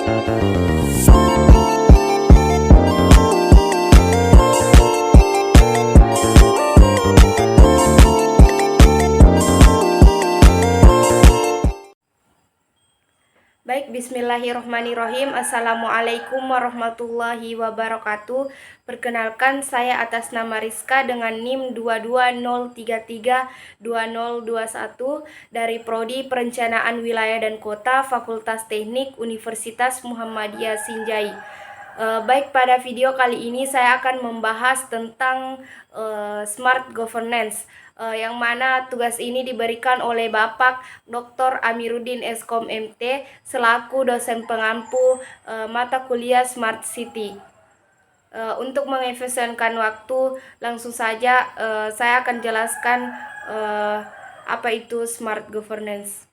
Baik, bismillahirrahmanirrahim. Assalamualaikum warahmatullahi wabarakatuh. Perkenalkan, saya atas nama Rizka dengan NIM 220332021 dari Prodi Perencanaan Wilayah dan Kota Fakultas Teknik Universitas Muhammadiyah Sinjai. Baik, pada video kali ini saya akan membahas tentang Smart Governance, yang mana tugas ini diberikan oleh Bapak Dr. Amiruddin Eskom MT selaku dosen pengampu mata kuliah Smart City. Untuk mengefisienkan waktu, langsung saja saya akan jelaskan apa itu Smart Governance.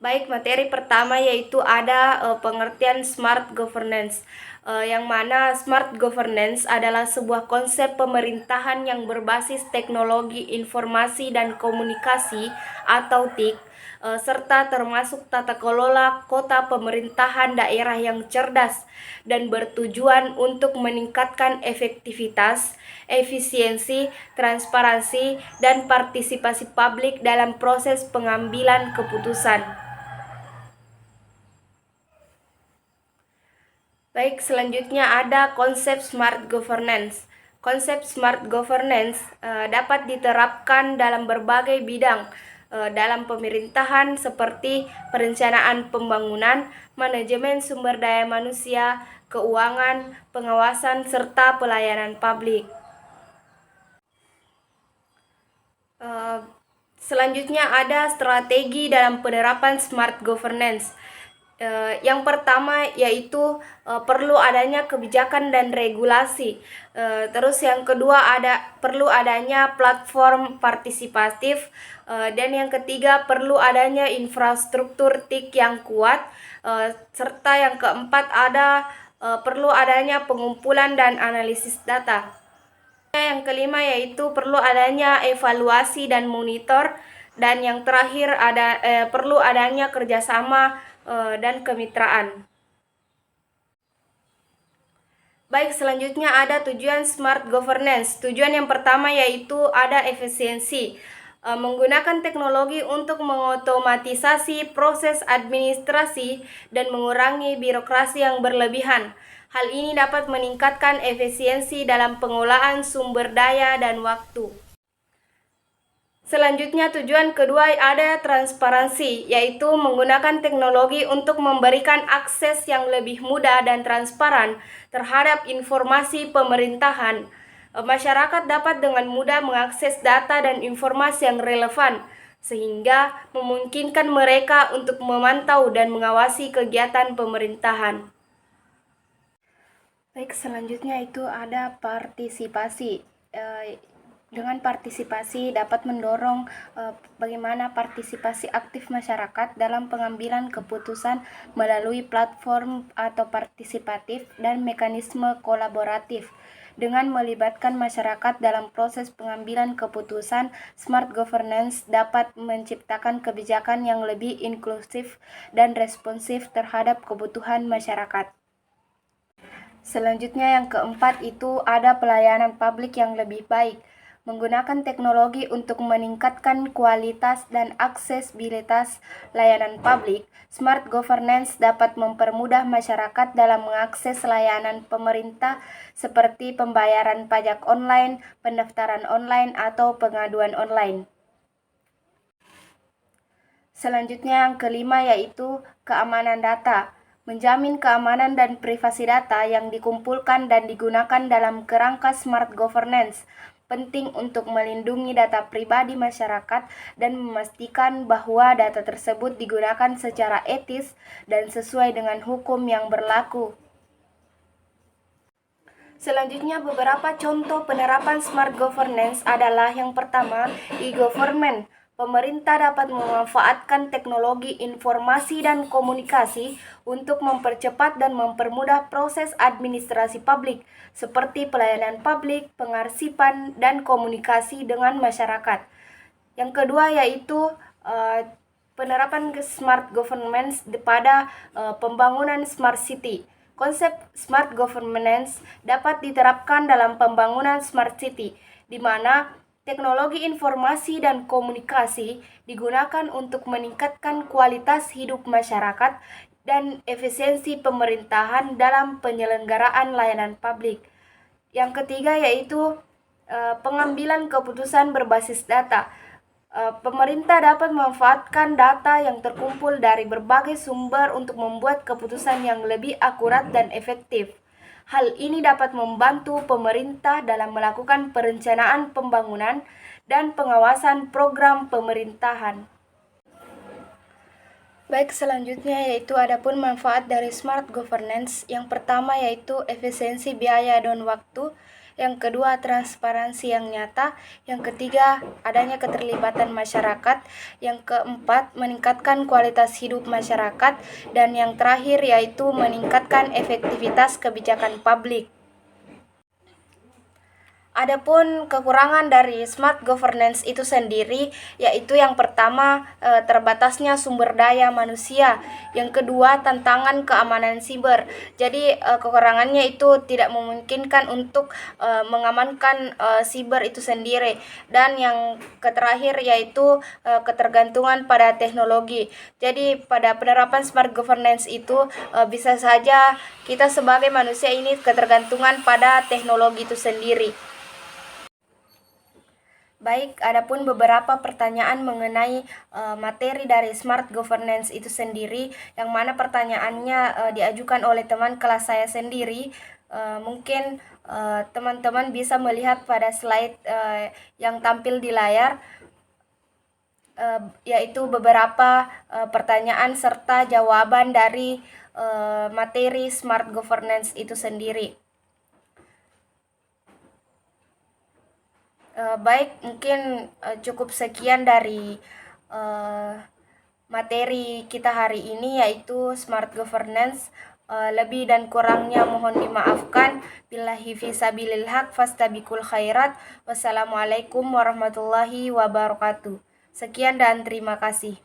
Baik, materi pertama yaitu ada pengertian Smart Governance, yang mana Smart Governance adalah sebuah konsep pemerintahan yang berbasis teknologi informasi dan komunikasi atau TIK, serta termasuk tata kelola kota pemerintahan daerah yang cerdas dan bertujuan untuk meningkatkan efektivitas, efisiensi, transparansi, dan partisipasi publik dalam proses pengambilan keputusan. Baik, selanjutnya ada konsep Smart Governance. Konsep Smart Governance dapat diterapkan dalam berbagai bidang dalam pemerintahan seperti perencanaan pembangunan, manajemen sumber daya manusia, keuangan, pengawasan, serta pelayanan publik. Selanjutnya ada strategi dalam penerapan Smart Governance. Yang pertama yaitu perlu adanya kebijakan dan regulasi. Terus yang kedua perlu adanya platform partisipatif, dan yang ketiga perlu adanya infrastruktur TIK yang kuat, serta yang keempat perlu adanya pengumpulan dan analisis data. Yang kelima yaitu perlu adanya evaluasi dan monitor, dan yang terakhir perlu adanya kerjasama dan kemitraan. Baik, selanjutnya ada tujuan Smart Governance. Tujuan yang pertama yaitu ada efisiensi, menggunakan teknologi untuk mengotomatisasi proses administrasi dan mengurangi birokrasi yang berlebihan. Hal ini dapat meningkatkan efisiensi dalam pengolahan sumber daya dan waktu. Selanjutnya tujuan kedua ada transparansi, yaitu menggunakan teknologi untuk memberikan akses yang lebih mudah dan transparan terhadap informasi pemerintahan. Masyarakat dapat dengan mudah mengakses data dan informasi yang relevan, sehingga memungkinkan mereka untuk memantau dan mengawasi kegiatan pemerintahan. Baik, selanjutnya itu ada partisipasi. Dengan partisipasi dapat mendorong bagaimana partisipasi aktif masyarakat dalam pengambilan keputusan melalui platform atau partisipatif dan mekanisme kolaboratif. Dengan melibatkan masyarakat dalam proses pengambilan keputusan, Smart Governance dapat menciptakan kebijakan yang lebih inklusif dan responsif terhadap kebutuhan masyarakat. Selanjutnya yang keempat itu ada pelayanan publik yang lebih baik. Menggunakan teknologi untuk meningkatkan kualitas dan aksesibilitas layanan publik, Smart Governance dapat mempermudah masyarakat dalam mengakses layanan pemerintah seperti pembayaran pajak online, pendaftaran online, atau pengaduan online. Selanjutnya yang kelima yaitu keamanan data. Menjamin keamanan dan privasi data yang dikumpulkan dan digunakan dalam kerangka Smart Governance penting untuk melindungi data pribadi masyarakat dan memastikan bahwa data tersebut digunakan secara etis dan sesuai dengan hukum yang berlaku. Selanjutnya beberapa contoh penerapan Smart Governance adalah yang pertama, e-government. Pemerintah dapat memanfaatkan teknologi informasi dan komunikasi untuk mempercepat dan mempermudah proses administrasi publik, seperti pelayanan publik, pengarsipan, dan komunikasi dengan masyarakat. Yang kedua yaitu penerapan smart governance pada pembangunan smart city. Konsep smart governance dapat diterapkan dalam pembangunan smart city, di mana teknologi informasi dan komunikasi digunakan untuk meningkatkan kualitas hidup masyarakat dan efisiensi pemerintahan dalam penyelenggaraan layanan publik. Yang ketiga yaitu pengambilan keputusan berbasis data. Pemerintah dapat memanfaatkan data yang terkumpul dari berbagai sumber untuk membuat keputusan yang lebih akurat dan efektif. Hal ini dapat membantu pemerintah dalam melakukan perencanaan pembangunan dan pengawasan program pemerintahan. Baik, selanjutnya yaitu adapun manfaat dari smart governance. Yang pertama yaitu efisiensi biaya dan waktu. Yang kedua, transparansi yang nyata. Yang ketiga, adanya keterlibatan masyarakat. Yang keempat, meningkatkan kualitas hidup masyarakat. Dan yang terakhir yaitu meningkatkan efektivitas kebijakan publik. Adapun kekurangan dari smart governance itu sendiri, yaitu yang pertama terbatasnya sumber daya manusia, yang kedua tantangan keamanan siber. Jadi kekurangannya itu tidak memungkinkan untuk mengamankan siber itu sendiri, dan yang terakhir yaitu ketergantungan pada teknologi. Jadi pada penerapan smart governance itu bisa saja kita sebagai manusia ini ketergantungan pada teknologi itu sendiri. Baik, adapun beberapa pertanyaan mengenai materi dari smart governance itu sendiri, yang mana pertanyaannya diajukan oleh teman kelas saya sendiri. Mungkin teman-teman bisa melihat pada slide yang tampil di layar, yaitu beberapa pertanyaan serta jawaban dari materi smart governance itu sendiri. Baik, mungkin cukup sekian dari materi kita hari ini, yaitu smart governance. Lebih dan kurangnya mohon dimaafkan. Billahi fisabilil haq fastabiqul khairat. Wassalamualaikum warahmatullahi wabarakatuh. Sekian dan terima kasih.